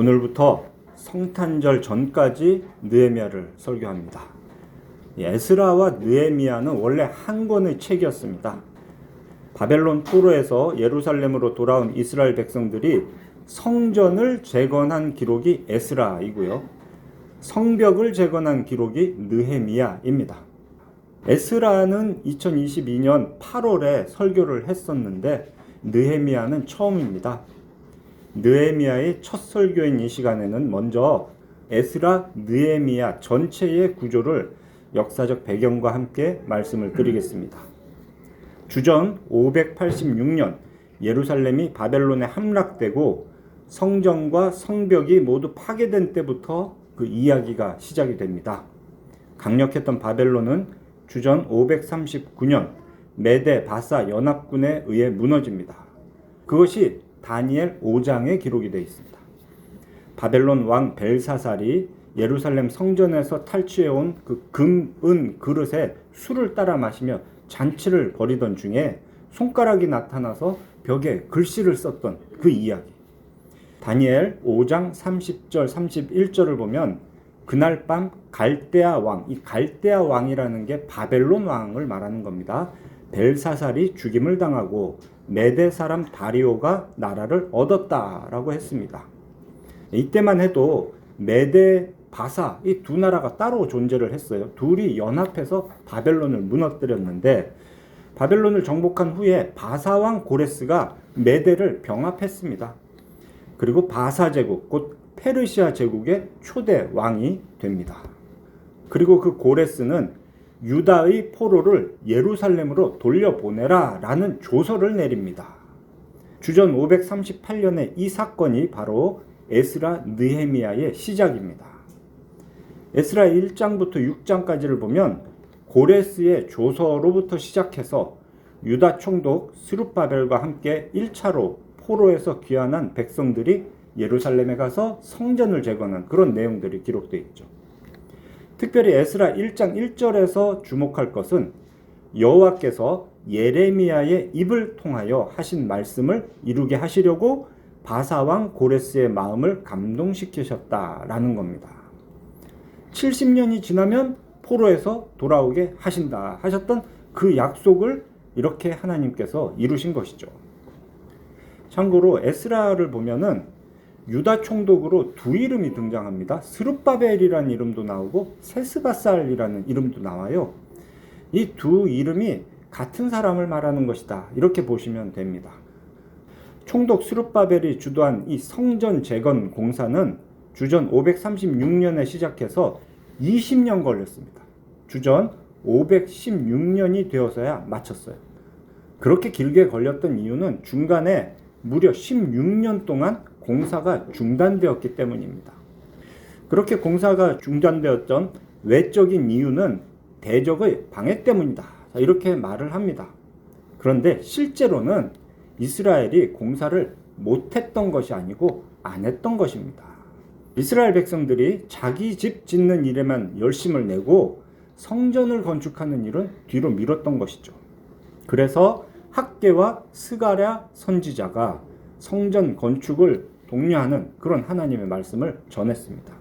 오늘부터 성탄절 전까지 느헤미야를 설교합니다. 에스라와 느헤미야는 원래 한 권의 책이었습니다. 바벨론 포로에서 예루살렘으로 돌아온 이스라엘 백성들이 성전을 재건한 기록이 에스라이고요. 성벽을 재건한 기록이 느헤미야입니다. 에스라는 2022년 8월에 설교를 했었는데 느헤미야는 처음입니다. 느헤미야의 첫 설교인 이 시간에는 먼저 에스라, 느헤미야 전체의 구조를 역사적 배경과 함께 말씀을 드리겠습니다. 주전 586년 예루살렘이 바벨론에 함락되고 성전과 성벽이 모두 파괴된 때부터 그 이야기가 시작이 됩니다. 강력했던 바벨론은 주전 539년 메데 바사 연합군에 의해 무너집니다. 그것이 다니엘 5장에 기록이 되어 있습니다. 바벨론 왕 벨사살이 예루살렘 성전에서 탈취해온 그 금, 은 그릇에 술을 따라 마시며 잔치를 벌이던 중에 손가락이 나타나서 벽에 글씨를 썼던 그 이야기. 다니엘 5장 30절 31절을 보면 그날 밤 갈대아 왕, 이 갈대아 왕이라는 게 바벨론 왕을 말하는 겁니다. 벨사살이 죽임을 당하고 메데 사람 다리오가 나라를 얻었다라고 했습니다. 이때만 해도 메데, 바사 이 두 나라가 따로 존재를 했어요. 둘이 연합해서 바벨론을 무너뜨렸는데 바벨론을 정복한 후에 바사 왕 고레스가 메데를 병합했습니다. 그리고 바사 제국, 곧 페르시아 제국의 초대 왕이 됩니다. 그리고 그 고레스는 유다의 포로를 예루살렘으로 돌려보내라 라는 조서를 내립니다. 주전 538년에 이 사건이 바로 에스라 느헤미야의 시작입니다. 에스라 1장부터 6장까지를 보면 고레스의 조서로부터 시작해서 유다 총독 스룹바벨과 함께 1차로 포로에서 귀환한 백성들이 예루살렘에 가서 성전을 재건한 그런 내용들이 기록되어 있죠. 특별히 에스라 1장 1절에서 주목할 것은 여호와께서 예레미야의 입을 통하여 하신 말씀을 이루게 하시려고 바사왕 고레스의 마음을 감동시키셨다라는 겁니다. 70년이 지나면 포로에서 돌아오게 하신다 하셨던 그 약속을 이렇게 하나님께서 이루신 것이죠. 참고로 에스라를 보면은 유다 총독으로 두 이름이 등장합니다. 스룹바벨이라는 이름도 나오고 세스바살이라는 이름도 나와요. 이 두 이름이 같은 사람을 말하는 것이다. 이렇게 보시면 됩니다. 총독 스룹바벨이 주도한 이 성전 재건 공사는 주전 536년에 시작해서 20년 걸렸습니다. 주전 516년이 되어서야 마쳤어요. 그렇게 길게 걸렸던 이유는 중간에 무려 16년 동안 공사가 중단되었기 때문입니다. 그렇게 공사가 중단되었던 외적인 이유는 대적의 방해 때문이다. 이렇게 말을 합니다. 그런데 실제로는 이스라엘이 공사를 못했던 것이 아니고 안 했던 것입니다. 이스라엘 백성들이 자기 집 짓는 일에만 열심을 내고 성전을 건축하는 일은 뒤로 미뤘던 것이죠. 그래서 학개와 스가랴 선지자가 성전 건축을 독려하는 그런 하나님의 말씀을 전했습니다.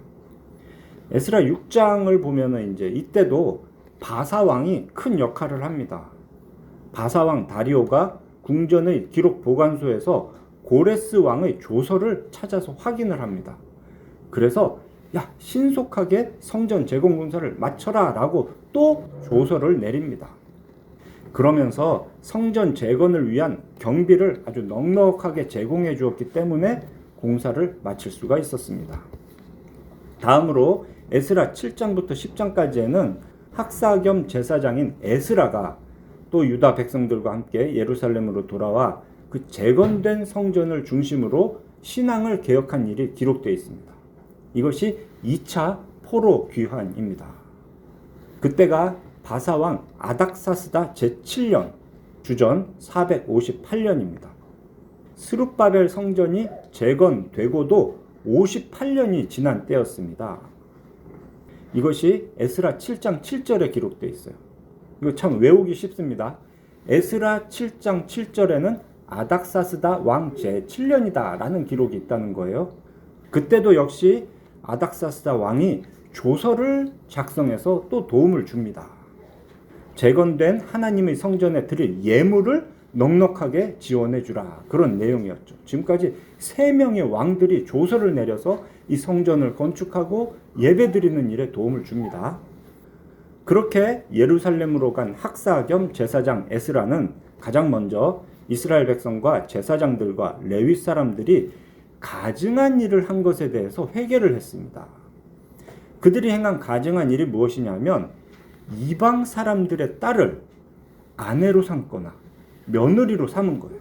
에스라 6장을 보면은 이제 이때도 바사 왕이 큰 역할을 합니다. 바사 왕 다리오가 궁전의 기록 보관소에서 고레스 왕의 조서를 찾아서 확인을 합니다. 그래서 신속하게 성전 재건 공사를 마쳐라 라고 또 조서를 내립니다. 그러면서 성전 재건을 위한 경비를 아주 넉넉하게 제공해 주었기 때문에 공사를 마칠 수가 있었습니다. 다음으로 에스라 7장부터 10장까지에는 학사 겸 제사장인 에스라가 또 유다 백성들과 함께 예루살렘으로 돌아와 그 재건된 성전을 중심으로 신앙을 개혁한 일이 기록되어 있습니다. 이것이 2차 포로 귀환입니다. 그때가 바사왕 아닥사스다 제7년 주전 458년입니다. 스룹바벨 성전이 재건되고도 58년이 지난 때였습니다. 이것이 에스라 7장 7절에 기록되어 있어요. 이거 참 외우기 쉽습니다. 에스라 7장 7절에는 아닥사스다 왕 제7년이다 라는 기록이 있다는 거예요. 그때도 역시 아닥사스다 왕이 조서를 작성해서 또 도움을 줍니다. 재건된 하나님의 성전에 드릴 예물을 넉넉하게 지원해 주라. 그런 내용이었죠. 지금까지 3명의 왕들이 조서를 내려서 이 성전을 건축하고 예배드리는 일에 도움을 줍니다. 그렇게 예루살렘으로 간 학사 겸 제사장 에스라는 가장 먼저 이스라엘 백성과 제사장들과 레위 사람들이 가증한 일을 한 것에 대해서 회개를 했습니다. 그들이 행한 가증한 일이 무엇이냐면 이방 사람들의 딸을 아내로 삼거나 며느리로 삼은 거예요.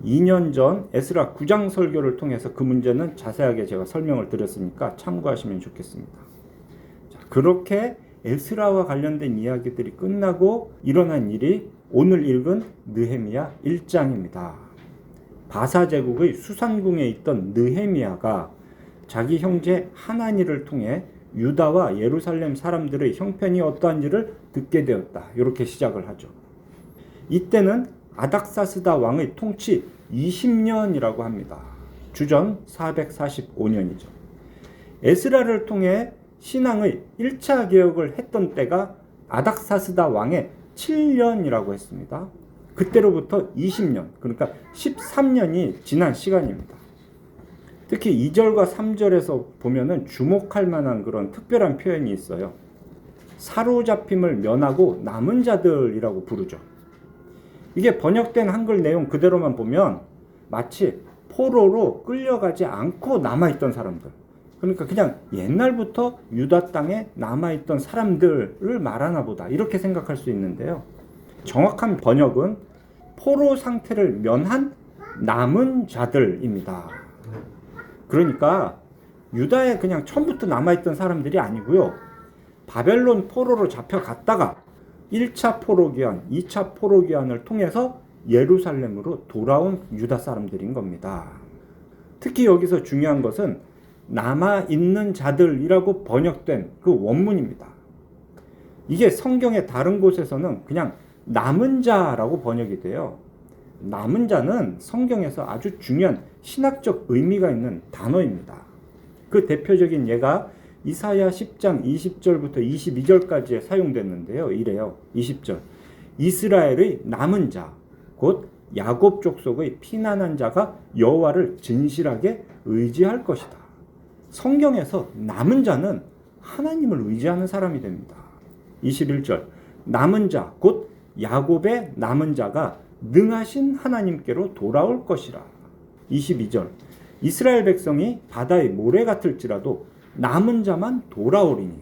2년 전 에스라 9장 설교를 통해서 그 문제는 자세하게 제가 설명을 드렸으니까 참고하시면 좋겠습니다. 자, 그렇게 에스라와 관련된 이야기들이 끝나고 일어난 일이 오늘 읽은 느헤미야 1장입니다. 바사 제국의 수산궁에 있던 느헤미야가 자기 형제 하나니를 통해 유다와 예루살렘 사람들의 형편이 어떠한지를 듣게 되었다. 이렇게 시작을 하죠. 이때는 아닥사스다 왕의 통치 20년이라고 합니다. 주전 445년이죠. 에스라를 통해 신앙의 1차 개혁을 했던 때가 아닥사스다 왕의 7년이라고 했습니다. 그때로부터 20년, 그러니까 13년이 지난 시간입니다. 특히 2절과 3절에서 보면은 주목할 만한 그런 특별한 표현이 있어요. 사로잡힘을 면하고 남은 자들이라고 부르죠. 이게 번역된 한글 내용 그대로만 보면 마치 포로로 끌려가지 않고 남아있던 사람들, 그러니까 그냥 옛날부터 유다 땅에 남아있던 사람들을 말하나 보다 이렇게 생각할 수 있는데요. 정확한 번역은 포로 상태를 면한 남은 자들입니다. 그러니까 유다에 그냥 처음부터 남아있던 사람들이 아니고요. 바벨론 포로로 잡혀갔다가 1차 포로 귀환, 2차 포로 귀환을 통해서 예루살렘으로 돌아온 유다 사람들인 겁니다. 특히 여기서 중요한 것은 남아있는 자들이라고 번역된 그 원문입니다. 이게 성경의 다른 곳에서는 그냥 남은 자라고 번역이 돼요. 남은 자는 성경에서 아주 중요한 신학적 의미가 있는 단어입니다. 그 대표적인 예가 이사야 10장 20절부터 22절까지에 사용됐는데요. 이래요. 20절. 이스라엘의 남은 자, 곧 야곱 족속의 피난한 자가 여호와를 진실하게 의지할 것이다. 성경에서 남은 자는 하나님을 의지하는 사람이 됩니다. 21절. 남은 자, 곧 야곱의 남은 자가 능하신 하나님께로 돌아올 것이라. 22절. 이스라엘 백성이 바다의 모래 같을지라도 남은 자만 돌아오리니.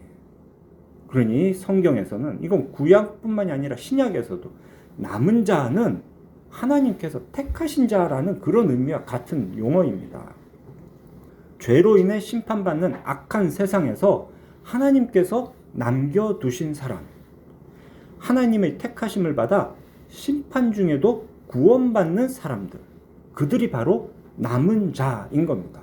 그러니 성경에서는, 이건 구약뿐만이 아니라 신약에서도 남은 자는 하나님께서 택하신 자라는 그런 의미와 같은 용어입니다. 죄로 인해 심판받는 악한 세상에서 하나님께서 남겨두신 사람, 하나님의 택하심을 받아 심판 중에도 구원받는 사람들, 그들이 바로 남은 자인 겁니다.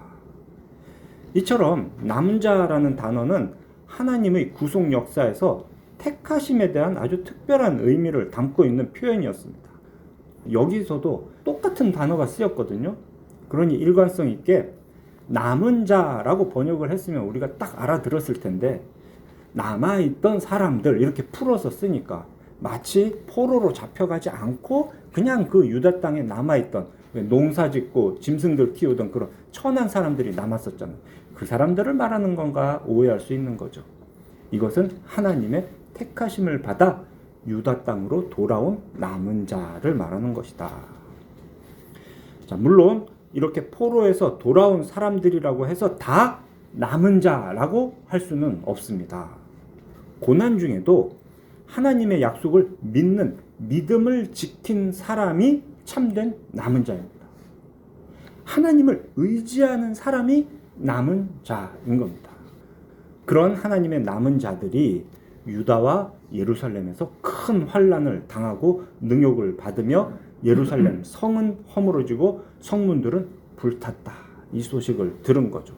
이처럼 남은 자라는 단어는 하나님의 구속 역사에서 택하심에 대한 아주 특별한 의미를 담고 있는 표현이었습니다. 여기서도 똑같은 단어가 쓰였거든요. 그러니 일관성 있게 남은 자라고 번역을 했으면 우리가 딱 알아들었을 텐데, 남아있던 사람들 이렇게 풀어서 쓰니까 마치 포로로 잡혀가지 않고 그냥 그 유다 땅에 남아있던, 농사 짓고 짐승들 키우던 그런 천한 사람들이 남았었잖아요. 그 사람들을 말하는 건가 오해할 수 있는 거죠. 이것은 하나님의 택하심을 받아 유다 땅으로 돌아온 남은 자를 말하는 것이다. 자, 물론 이렇게 포로에서 돌아온 사람들이라고 해서 다 남은 자라고 할 수는 없습니다. 고난 중에도 하나님의 약속을 믿는 믿음을 지킨 사람이 참된 남은 자입니다. 하나님을 의지하는 사람이 남은 자인 겁니다. 그런 하나님의 남은 자들이 유다와 예루살렘에서 큰 환난을 당하고 능욕을 받으며 예루살렘 성은 허물어지고 성문들은 불탔다. 이 소식을 들은 거죠.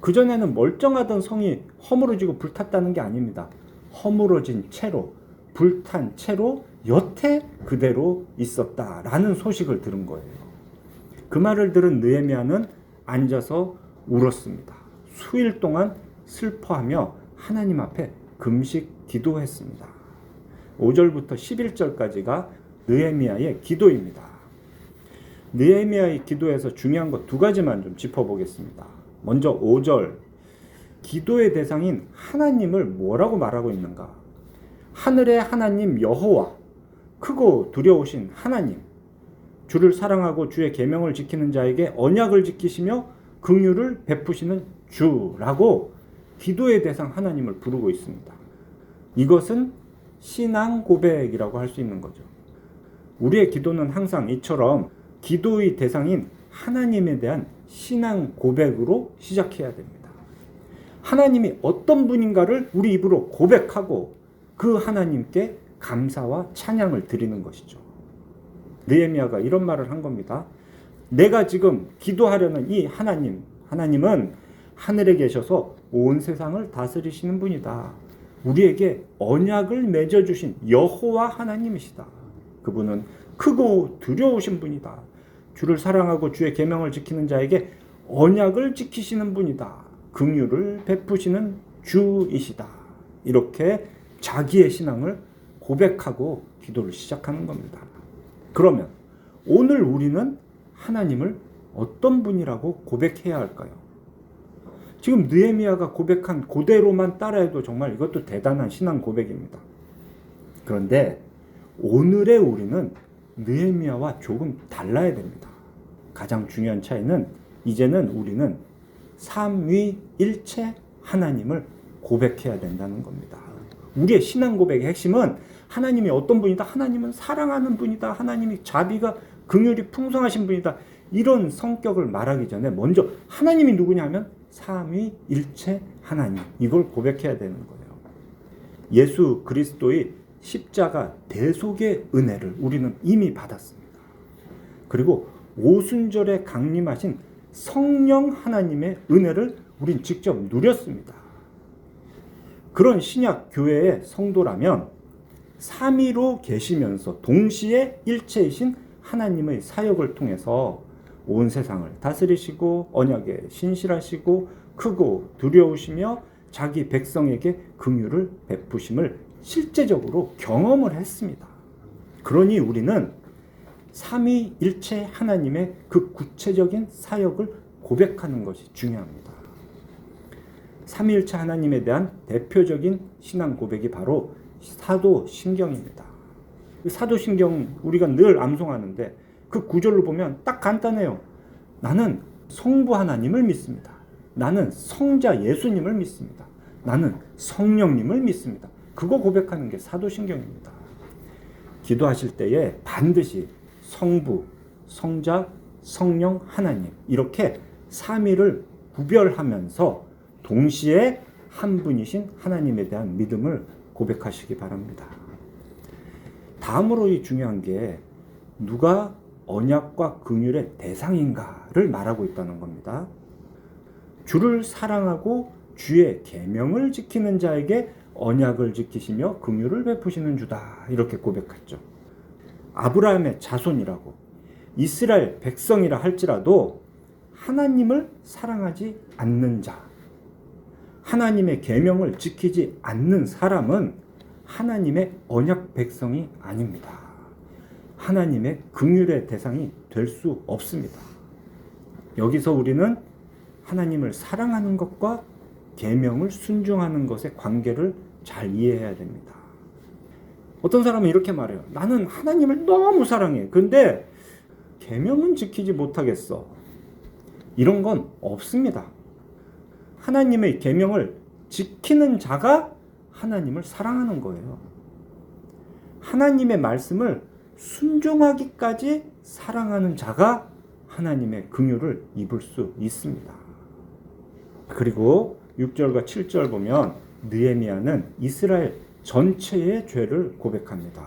그전에는 멀쩡하던 성이 허물어지고 불탔다는 게 아닙니다. 허물어진 채로, 불탄 채로 여태 그대로 있었다라는 소식을 들은 거예요. 그 말을 들은 느헤미야는 앉아서 울었습니다. 수일 동안 슬퍼하며 하나님 앞에 금식 기도했습니다. 5절부터 11절까지가 느헤미야의 기도입니다. 느헤미야의 기도에서 중요한 것 두 가지만 좀 짚어보겠습니다. 먼저 5절, 기도의 대상인 하나님을 뭐라고 말하고 있는가? 하늘의 하나님 여호와, 크고 두려우신 하나님, 주를 사랑하고 주의 계명을 지키는 자에게 언약을 지키시며 긍휼을 베푸시는 주라고 기도의 대상 하나님을 부르고 있습니다. 이것은 신앙 고백이라고 할 수 있는 거죠. 우리의 기도는 항상 이처럼 기도의 대상인 하나님에 대한 신앙 고백으로 시작해야 됩니다. 하나님이 어떤 분인가를 우리 입으로 고백하고 그 하나님께 감사와 찬양을 드리는 것이죠. 느헤미야가 이런 말을 한 겁니다. 내가 지금 기도하려는 이 하나님은 하늘에 계셔서 온 세상을 다스리시는 분이다. 우리에게 언약을 맺어주신 여호와 하나님이시다. 그분은 크고 두려우신 분이다. 주를 사랑하고 주의 계명을 지키는 자에게 언약을 지키시는 분이다. 긍휼을 베푸시는 주이시다. 이렇게 자기의 신앙을 고백하고 기도를 시작하는 겁니다. 그러면 오늘 우리는 하나님을 어떤 분이라고 고백해야 할까요? 지금 느헤미야가 고백한 그대로만 따라해도 정말 이것도 대단한 신앙 고백입니다. 그런데 오늘의 우리는 느헤미야와 조금 달라야 됩니다. 가장 중요한 차이는 이제는 우리는 삼위일체 하나님을 고백해야 된다는 겁니다. 우리의 신앙 고백의 핵심은 하나님이 어떤 분이다. 하나님은 사랑하는 분이다. 하나님이 자비가 긍휼이 풍성하신 분이다. 이런 성격을 말하기 전에 먼저 하나님이 누구냐면 삼위일체 하나님. 이걸 고백해야 되는 거예요. 예수 그리스도의 십자가 대속의 은혜를 우리는 이미 받았습니다. 그리고 오순절에 강림하신 성령 하나님의 은혜를 우린 직접 누렸습니다. 그런 신약 교회의 성도라면 삼위로 계시면서 동시에 일체이신 하나님의 사역을 통해서 온 세상을 다스리시고 언약에 신실하시고 크고 두려우시며 자기 백성에게 긍휼을 베푸심을 실제적으로 경험을 했습니다. 그러니 우리는 삼위일체 하나님의 그 구체적인 사역을 고백하는 것이 중요합니다. 삼위일체 하나님에 대한 대표적인 신앙 고백이 바로 사도신경입니다. 사도신경 우리가 늘 암송하는데 그 구절로 보면 딱 간단해요. 나는 성부 하나님을 믿습니다. 나는 성자 예수님을 믿습니다. 나는 성령님을 믿습니다. 그거 고백하는 게 사도신경입니다. 기도하실 때에 반드시 성부, 성자, 성령, 하나님 이렇게 삼위를 구별하면서 동시에 한 분이신 하나님에 대한 믿음을 고백하시기 바랍니다. 다음으로 이 중요한 게 누가 언약과 긍휼의 대상인가를 말하고 있다는 겁니다. 주를 사랑하고 주의 계명을 지키는 자에게 언약을 지키시며 긍휼을 베푸시는 주다. 이렇게 고백했죠. 아브라함의 자손이라고 이스라엘 백성이라 할지라도 하나님을 사랑하지 않는 자, 하나님의 계명을 지키지 않는 사람은 하나님의 언약 백성이 아닙니다. 하나님의 긍휼의 대상이 될 수 없습니다. 여기서 우리는 하나님을 사랑하는 것과 계명을 순종하는 것의 관계를 잘 이해해야 됩니다. 어떤 사람은 이렇게 말해요. 나는 하나님을 너무 사랑해. 근데 계명은 지키지 못하겠어. 이런 건 없습니다. 하나님의 계명을 지키는 자가 하나님을 사랑하는 거예요. 하나님의 말씀을 순종하기까지 사랑하는 자가 하나님의 긍휼을 입을 수 있습니다. 그리고 6절과 7절 보면 느헤미야는 이스라엘 전체의 죄를 고백합니다.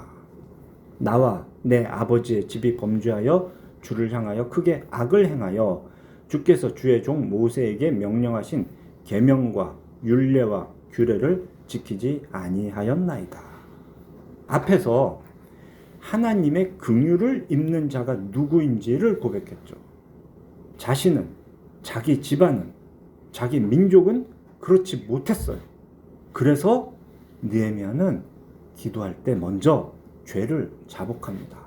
나와 내 아버지의 집이 범죄하여 주를 향하여 크게 악을 행하여 주께서 주의 종 모세에게 명령하신 계명과 율례와 규례를 지키지 아니하였나이다. 앞에서 하나님의 긍휼을 입는 자가 누구인지를 고백했죠. 자신은, 자기 집안은 자기 민족은 그렇지 못했어요. 그래서 느헤미야는 기도할 때 먼저 죄를 자복합니다.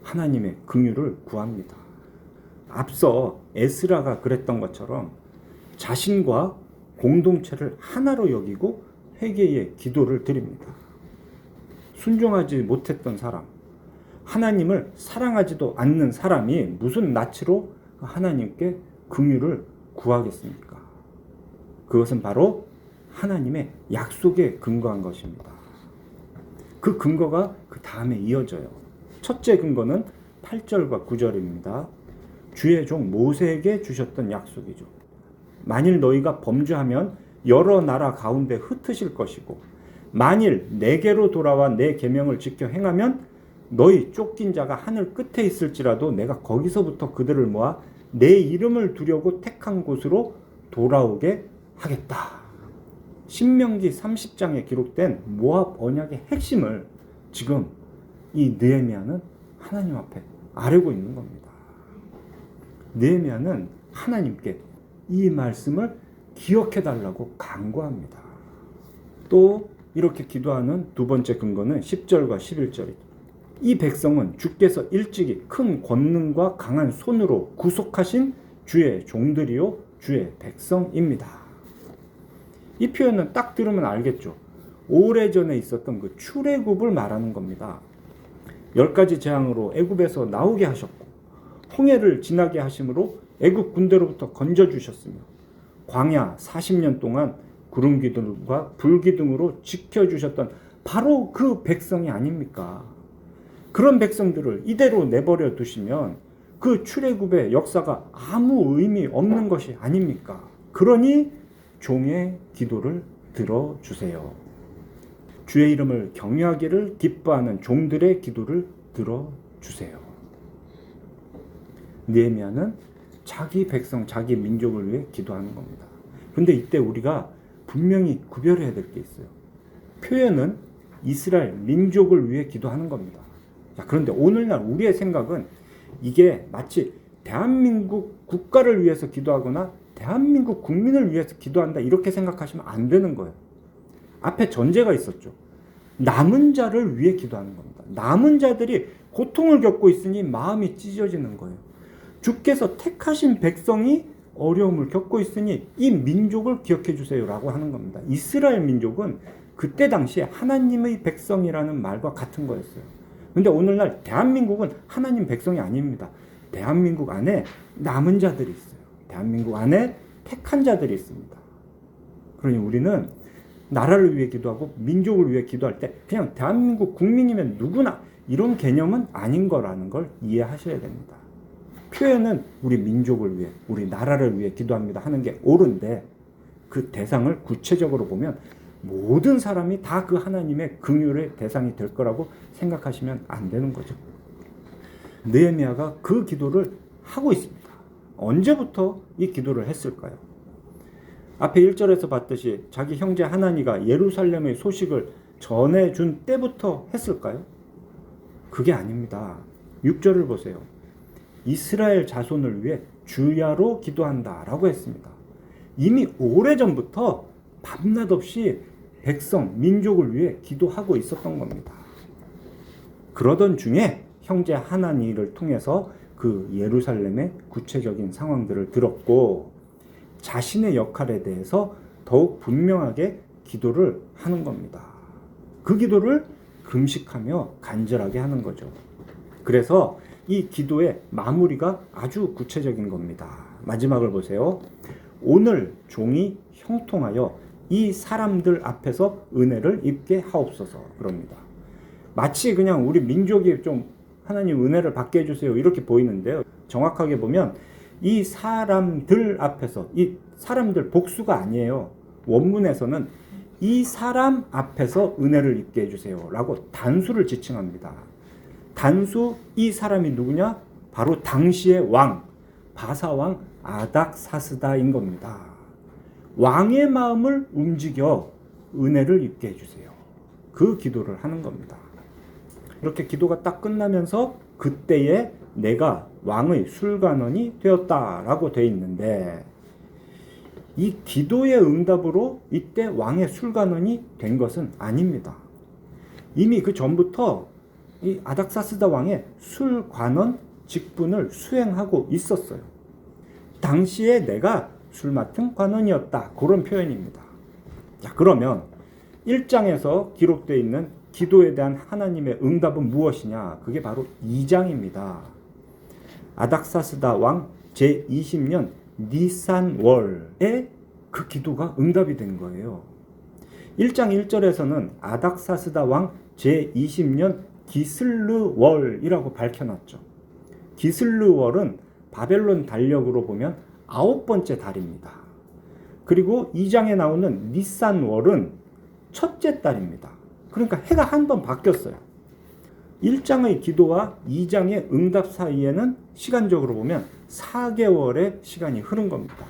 하나님의 긍휼을 구합니다. 앞서 에스라가 그랬던 것처럼 자신과 공동체를 하나로 여기고 회개의 기도를 드립니다. 순종하지 못했던 사람, 하나님을 사랑하지도 않는 사람이 무슨 낯으로 하나님께 긍휼을 구하겠습니까? 그것은 바로 하나님의 약속에 근거한 것입니다. 그 근거가 그 다음에 이어져요. 첫째 근거는 8절과 9절입니다. 주의 종 모세에게 주셨던 약속이죠. 만일 너희가 범죄하면 여러 나라 가운데 흩으실 것이고 만일 내게로 돌아와 내 계명을 지켜 행하면 너희 쫓긴 자가 하늘 끝에 있을지라도 내가 거기서부터 그들을 모아 내 이름을 두려고 택한 곳으로 돌아오게 하겠다. 신명기 30장에 기록된 모압 언약의 핵심을 지금 이 느헤미야는 하나님 앞에 아뢰고 있는 겁니다. 느헤미야는 하나님께 이 말씀을 기억해 달라고 간구합니다. 또 이렇게 기도하는 두 번째 근거는 10절과 11절이죠. 이 백성은 주께서 일찍이 큰 권능과 강한 손으로 구속하신 주의 종들이요 주의 백성입니다. 이 표현은 딱 들으면 알겠죠. 오래전에 있었던 그 출애굽을 말하는 겁니다. 10가지 재앙으로 애굽에서 나오게 하셨고 홍해를 지나게 하심으로 애굽 군대로부터 건져주셨으며 광야 40년 동안 구름 기둥과 불 기둥으로 지켜주셨던 바로 그 백성이 아닙니까? 그런 백성들을 이대로 내버려 두시면 그 출애굽의 역사가 아무 의미 없는 것이 아닙니까? 그러니 종의 기도를 들어주세요. 주의 이름을 경외하기를 기뻐하는 종들의 기도를 들어주세요. 느헤미야는 자기 백성, 자기 민족을 위해 기도하는 겁니다. 그런데 이때 우리가 분명히 구별해야 될 게 있어요. 표현은 이스라엘 민족을 위해 기도하는 겁니다. 자, 그런데 오늘날 우리의 생각은 이게 마치 대한민국 국가를 위해서 기도하거나 대한민국 국민을 위해서 기도한다 이렇게 생각하시면 안 되는 거예요. 앞에 전제가 있었죠. 남은 자를 위해 기도하는 겁니다. 남은 자들이 고통을 겪고 있으니 마음이 찢어지는 거예요. 주께서 택하신 백성이 어려움을 겪고 있으니 이 민족을 기억해 주세요라고 하는 겁니다. 이스라엘 민족은 그때 당시에 하나님의 백성이라는 말과 같은 거였어요. 그런데 오늘날 대한민국은 하나님 백성이 아닙니다. 대한민국 안에 남은 자들이 있어요. 대한민국 안에 택한 자들이 있습니다. 그러니 우리는 나라를 위해 기도하고 민족을 위해 기도할 때 그냥 대한민국 국민이면 누구나 이런 개념은 아닌 거라는 걸 이해하셔야 됩니다. 표현은 우리 민족을 위해, 우리 나라를 위해 기도합니다 하는 게 옳은데 그 대상을 구체적으로 보면 모든 사람이 다 그 하나님의 긍휼의 대상이 될 거라고 생각하시면 안 되는 거죠. 느헤미야가 그 기도를 하고 있습니다. 언제부터 이 기도를 했을까요? 앞에 1절에서 봤듯이 자기 형제 하나니가 예루살렘의 소식을 전해준 때부터 했을까요? 그게 아닙니다. 6절을 보세요. 이스라엘 자손을 위해 주야로 기도한다 라고 했습니다. 이미 오래전부터 밤낮 없이 백성, 민족을 위해 기도하고 있었던 겁니다. 그러던 중에 형제 하나니를 통해서 그 예루살렘의 구체적인 상황들을 들었고 자신의 역할에 대해서 더욱 분명하게 기도를 하는 겁니다. 그 기도를 금식하며 간절하게 하는 거죠. 그래서 이 기도의 마무리가 아주 구체적인 겁니다. 마지막을 보세요. 오늘 종이 형통하여 이 사람들 앞에서 은혜를 입게 하옵소서 그럽니다. 마치 그냥 우리 민족이 좀 하나님 은혜를 받게 해주세요 이렇게 보이는데요. 정확하게 보면 이 사람들 앞에서, 이 사람들 복수가 아니에요. 원문에서는 이 사람 앞에서 은혜를 입게 해주세요 라고 단수를 지칭합니다. 단수 이 사람이 누구냐? 바로 당시의 왕, 바사왕 아닥사스다인 겁니다. 왕의 마음을 움직여 은혜를 입게 해주세요. 그 기도를 하는 겁니다. 이렇게 기도가 딱 끝나면서 그때에 내가 왕의 술관원이 되었다라고 되어 있는데 이 기도의 응답으로 이때 왕의 술관원이 된 것은 아닙니다. 이미 그 전부터 이 아닥사스다 왕의 술관원 직분을 수행하고 있었어요. 당시에 내가 술 맡은 관원이었다. 그런 표현입니다. 자, 그러면 1장에서 기록되어 있는 기도에 대한 하나님의 응답은 무엇이냐? 그게 바로 2장입니다. 아닥사스다 왕 제20년 니산월에 그 기도가 응답이 된 거예요. 1장 1절에서는 아닥사스다 왕 제20년 기슬르월이라고 밝혀놨죠. 기슬르월은 바벨론 달력으로 보면 9번째 달입니다. 그리고 2장에 나오는 니산월은 첫째 달입니다. 그러니까 해가 한 번 바뀌었어요. 1장의 기도와 2장의 응답 사이에는 시간적으로 보면 4개월의 시간이 흐른 겁니다.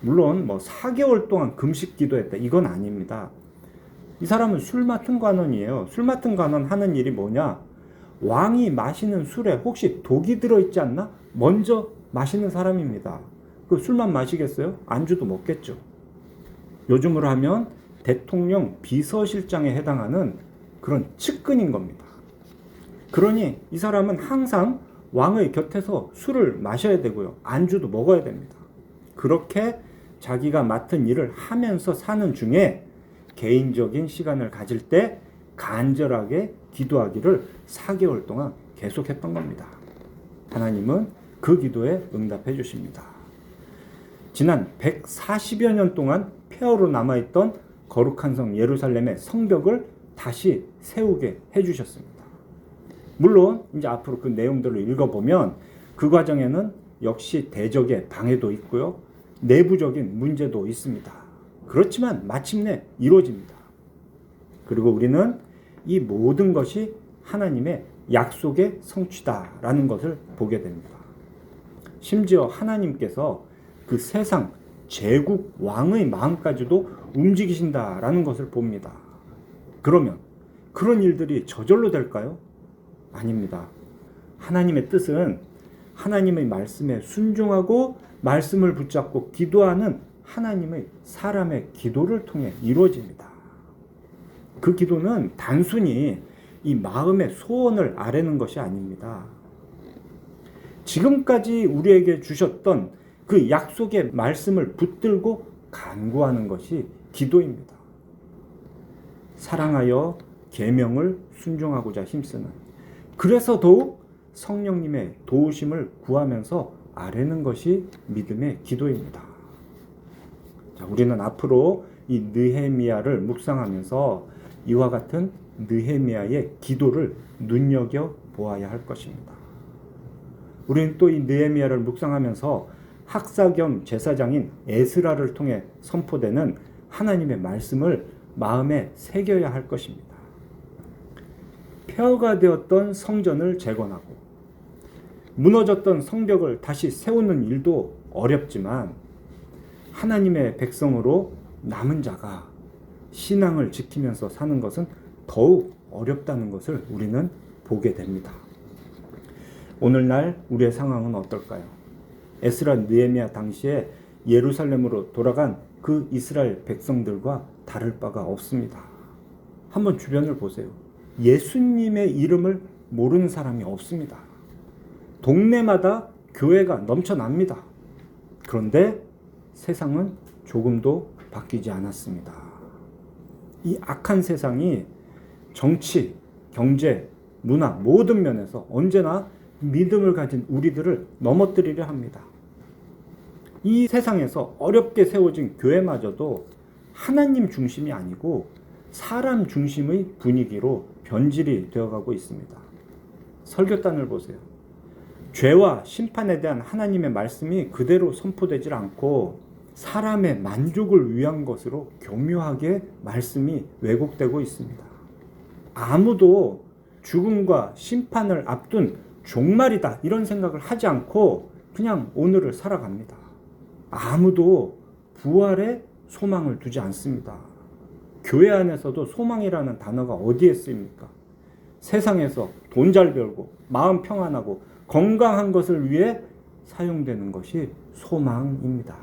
물론 4개월 동안 금식 기도했다 이건 아닙니다. 이 사람은 술 맡은 관원이에요. 술 맡은 관원 하는 일이 뭐냐? 왕이 마시는 술에 혹시 독이 들어있지 않나? 먼저 마시는 사람입니다. 그 술만 마시겠어요? 안주도 먹겠죠. 요즘으로 하면 대통령 비서실장에 해당하는 그런 측근인 겁니다. 그러니 이 사람은 항상 왕의 곁에서 술을 마셔야 되고요. 안주도 먹어야 됩니다. 그렇게 자기가 맡은 일을 하면서 사는 중에 개인적인 시간을 가질 때 간절하게 기도하기를 4개월 동안 계속했던 겁니다. 하나님은 그 기도에 응답해 주십니다. 지난 140여 년 동안 폐허로 남아있던 거룩한 성 예루살렘의 성벽을 다시 세우게 해주셨습니다. 물론 이제 앞으로 그 내용들을 읽어보면 그 과정에는 역시 대적의 방해도 있고요. 내부적인 문제도 있습니다. 그렇지만 마침내 이루어집니다. 그리고 우리는 이 모든 것이 하나님의 약속의 성취다라는 것을 보게 됩니다. 심지어 하나님께서 그 세상 제국 왕의 마음까지도 움직이신다라는 것을 봅니다. 그러면 그런 일들이 저절로 될까요? 아닙니다. 하나님의 뜻은 하나님의 말씀에 순종하고 말씀을 붙잡고 기도하는 하나님의 사람의 기도를 통해 이루어집니다. 그 기도는 단순히 이 마음의 소원을 아뢰는 것이 아닙니다. 지금까지 우리에게 주셨던 그 약속의 말씀을 붙들고 간구하는 것이 기도입니다. 사랑하여 계명을 순종하고자 힘쓰는, 그래서 더욱 성령님의 도우심을 구하면서 아뢰는 것이 믿음의 기도입니다. 자, 우리는 앞으로 이 느헤미야를 묵상하면서 이와 같은 느헤미야의 기도를 눈여겨보아야 할 것입니다. 우리는 또 이 느헤미야를 묵상하면서 학사 겸 제사장인 에스라를 통해 선포되는 하나님의 말씀을 마음에 새겨야 할 것입니다. 폐허가 되었던 성전을 재건하고 무너졌던 성벽을 다시 세우는 일도 어렵지만 하나님의 백성으로 남은 자가 신앙을 지키면서 사는 것은 더욱 어렵다는 것을 우리는 보게 됩니다. 오늘날 우리의 상황은 어떨까요? 에스라 느헤미야 당시에 예루살렘으로 돌아간 그 이스라엘 백성들과 다를 바가 없습니다. 한번 주변을 보세요. 예수님의 이름을 모르는 사람이 없습니다. 동네마다 교회가 넘쳐납니다. 그런데 세상은 조금도 바뀌지 않았습니다. 이 악한 세상이 정치, 경제, 문화 모든 면에서 언제나 믿음을 가진 우리들을 넘어뜨리려 합니다. 이 세상에서 어렵게 세워진 교회마저도 하나님 중심이 아니고 사람 중심의 분위기로 변질이 되어가고 있습니다. 설교단을 보세요. 죄와 심판에 대한 하나님의 말씀이 그대로 선포되질 않고 사람의 만족을 위한 것으로 교묘하게 말씀이 왜곡되고 있습니다. 아무도 죽음과 심판을 앞둔 종말이다 이런 생각을 하지 않고 그냥 오늘을 살아갑니다. 아무도 부활에 소망을 두지 않습니다. 교회 안에서도 소망이라는 단어가 어디에 쓰입니까? 세상에서 돈 잘 벌고 마음 평안하고 건강한 것을 위해 사용되는 것이 소망입니다.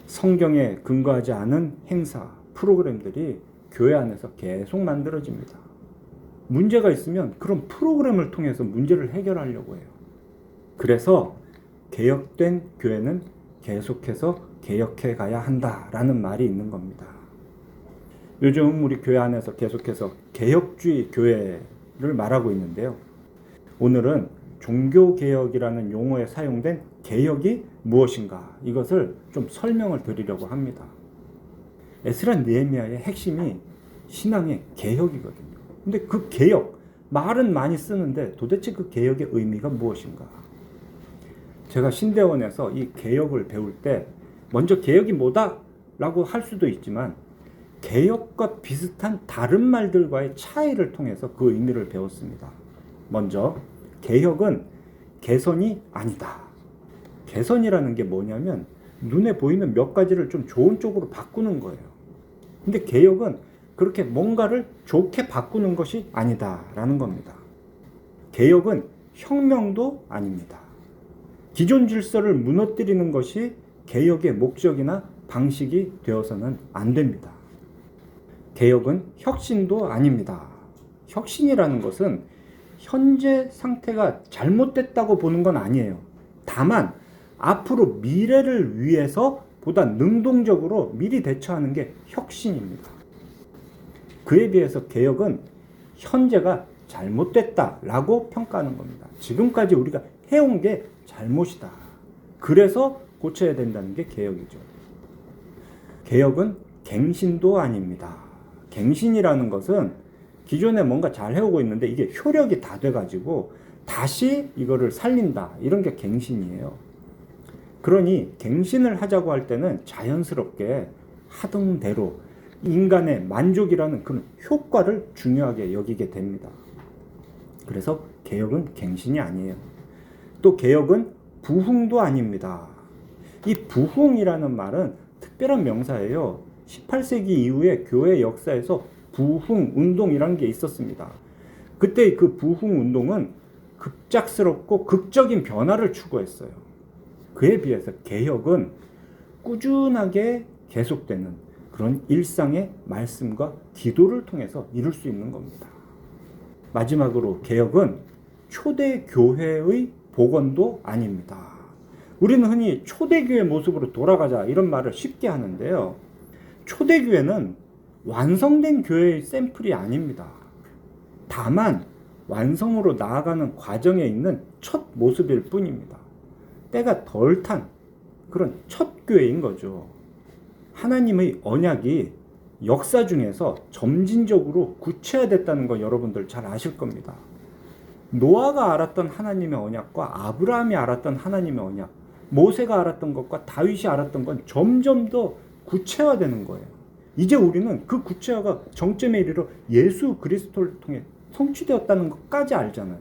성경에 근거하지 않은 행사, 프로그램들이 교회 안에서 계속 만들어집니다. 문제가 있으면 그런 프로그램을 통해서 문제를 해결하려고 해요. 그래서 개혁된 교회는 계속해서 개혁해 가야 한다라는 말이 있는 겁니다. 요즘 우리 교회 안에서 계속해서 개혁주의 교회를 말하고 있는데요. 오늘은 종교개혁이라는 용어에 사용된 개혁이 무엇인가, 이것을 좀 설명을 드리려고 합니다. 에스라 느헤미야의 핵심이 신앙의 개혁이거든요. 근데 그 개혁, 말은 많이 쓰는데 도대체 그 개혁의 의미가 무엇인가? 제가 신대원에서 이 개혁을 배울 때 먼저 개혁이 뭐다? 라고 할 수도 있지만 개혁과 비슷한 다른 말들과의 차이를 통해서 그 의미를 배웠습니다. 먼저 개혁은 개선이 아니다. 개선이라는 게 뭐냐면 눈에 보이는 몇 가지를 좀 좋은 쪽으로 바꾸는 거예요. 근데 개혁은 그렇게 뭔가를 좋게 바꾸는 것이 아니다라는 겁니다. 개혁은 혁명도 아닙니다. 기존 질서를 무너뜨리는 것이 개혁의 목적이나 방식이 되어서는 안 됩니다. 개혁은 혁신도 아닙니다. 혁신이라는 것은 현재 상태가 잘못됐다고 보는 건 아니에요. 다만 앞으로 미래를 위해서 보다 능동적으로 미리 대처하는 게 혁신입니다. 그에 비해서 개혁은 현재가 잘못됐다라고 평가하는 겁니다. 지금까지 우리가 해온 게 잘못이다. 그래서 고쳐야 된다는 게 개혁이죠. 개혁은 갱신도 아닙니다. 갱신이라는 것은 기존에 뭔가 잘 해오고 있는데 이게 효력이 다 돼가지고 다시 이거를 살린다. 이런 게 갱신이에요. 그러니 갱신을 하자고 할 때는 자연스럽게 하던 대로 인간의 만족이라는 그런 효과를 중요하게 여기게 됩니다. 그래서 개혁은 갱신이 아니에요. 또 개혁은 부흥도 아닙니다. 이 부흥이라는 말은 특별한 명사예요. 18세기 이후에 교회 역사에서 부흥 운동이라는 게 있었습니다. 그때 그 부흥 운동은 급작스럽고 극적인 변화를 추구했어요. 그에 비해서 개혁은 꾸준하게 계속되는 그런 일상의 말씀과 기도를 통해서 이룰 수 있는 겁니다. 마지막으로 개혁은 초대교회의 복원도 아닙니다. 우리는 흔히 초대교회 모습으로 돌아가자 이런 말을 쉽게 하는데요. 초대교회는 완성된 교회의 샘플이 아닙니다. 다만 완성으로 나아가는 과정에 있는 첫 모습일 뿐입니다. 때가 덜 탄 그런 첫 교회인 거죠. 하나님의 언약이 역사 중에서 점진적으로 구체화됐다는 거 여러분들 잘 아실 겁니다. 노아가 알았던 하나님의 언약과 아브라함이 알았던 하나님의 언약, 모세가 알았던 것과 다윗이 알았던 건 점점 더 구체화되는 거예요. 이제 우리는 그 구체화가 정점에 이르러 예수 그리스도를 통해 성취되었다는 것까지 알잖아요.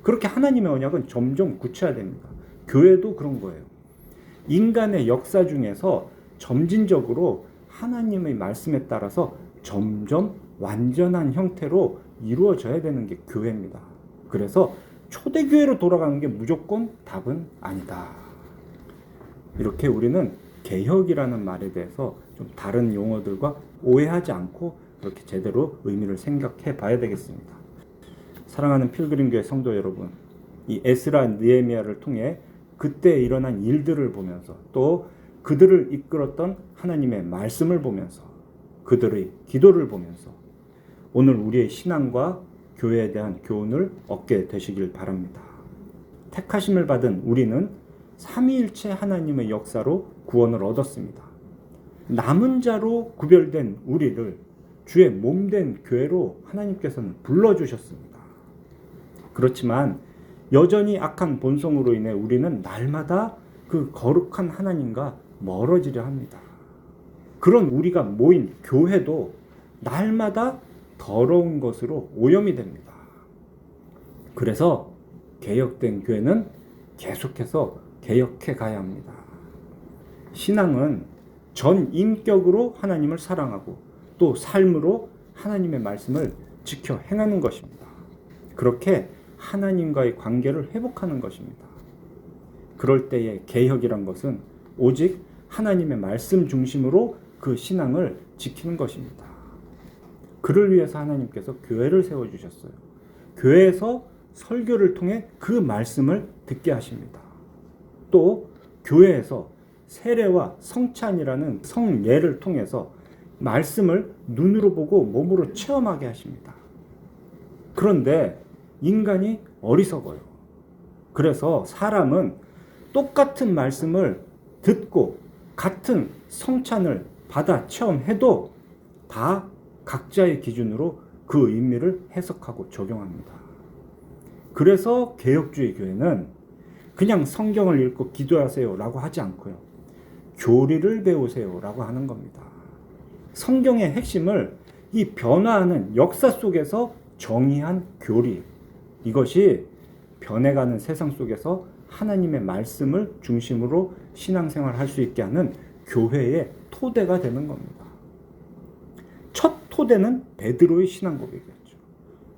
그렇게 하나님의 언약은 점점 구체화됩니다. 교회도 그런 거예요. 인간의 역사 중에서 점진적으로 하나님의 말씀에 따라서 점점 완전한 형태로 이루어져야 되는 게 교회입니다. 그래서 초대교회로 돌아가는 게 무조건 답은 아니다. 이렇게 우리는 개혁이라는 말에 대해서 좀 다른 용어들과 오해하지 않고 그렇게 제대로 의미를 생각해 봐야 되겠습니다. 사랑하는 필그림교회 성도 여러분, 이 에스라 느헤미야를 통해 그때 일어난 일들을 보면서 또 그들을 이끌었던 하나님의 말씀을 보면서 그들의 기도를 보면서 오늘 우리의 신앙과 교회에 대한 교훈을 얻게 되시길 바랍니다. 택하심을 받은 우리는 삼위일체 하나님의 역사로 구원을 얻었습니다. 남은 자로 구별된 우리를 주의 몸된 교회로 하나님께서는 불러주셨습니다. 그렇지만 여전히 악한 본성으로 인해 우리는 날마다 그 거룩한 하나님과 멀어지려 합니다. 그런 우리가 모인 교회도 날마다 더러운 것으로 오염이 됩니다. 그래서 개혁된 교회는 계속해서 개혁해 가야 합니다. 신앙은 전 인격으로 하나님을 사랑하고 또 삶으로 하나님의 말씀을 지켜 행하는 것입니다. 그렇게 하나님과의 관계를 회복하는 것입니다. 그럴 때의 개혁이란 것은 오직 하나님의 말씀 중심으로 그 신앙을 지키는 것입니다. 그를 위해서 하나님께서 교회를 세워주셨어요. 교회에서 설교를 통해 그 말씀을 듣게 하십니다. 또 교회에서 세례와 성찬이라는 성례를 통해서 말씀을 눈으로 보고 몸으로 체험하게 하십니다. 그런데 인간이 어리석어요. 그래서 사람은 똑같은 말씀을 듣고 같은 성찬을 받아 체험해도 다 각자의 기준으로 그 의미를 해석하고 적용합니다. 그래서 개혁주의 교회는 그냥 성경을 읽고 기도하세요 라고 하지 않고요. 교리를 배우세요 라고 하는 겁니다. 성경의 핵심을 이 변화하는 역사 속에서 정의한 교리, 이것이 변해가는 세상 속에서 하나님의 말씀을 중심으로 신앙생활을 할 수 있게 하는 교회의 토대가 되는 겁니다. 첫 토대는 베드로의 신앙 고백이었죠.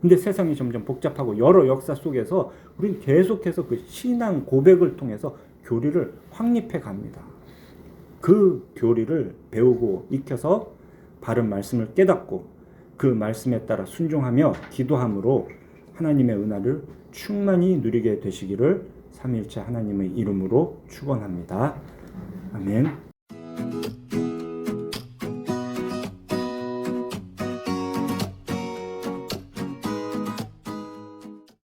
근데 세상이 점점 복잡하고 여러 역사 속에서 우리는 계속해서 그 신앙 고백을 통해서 교리를 확립해 갑니다. 그 교리를 배우고 익혀서 바른 말씀을 깨닫고 그 말씀에 따라 순종하며 기도함으로 하나님의 은혜를 충만히 누리게 되시기를 삼위일체 하나님의 이름으로 축원합니다. 아멘.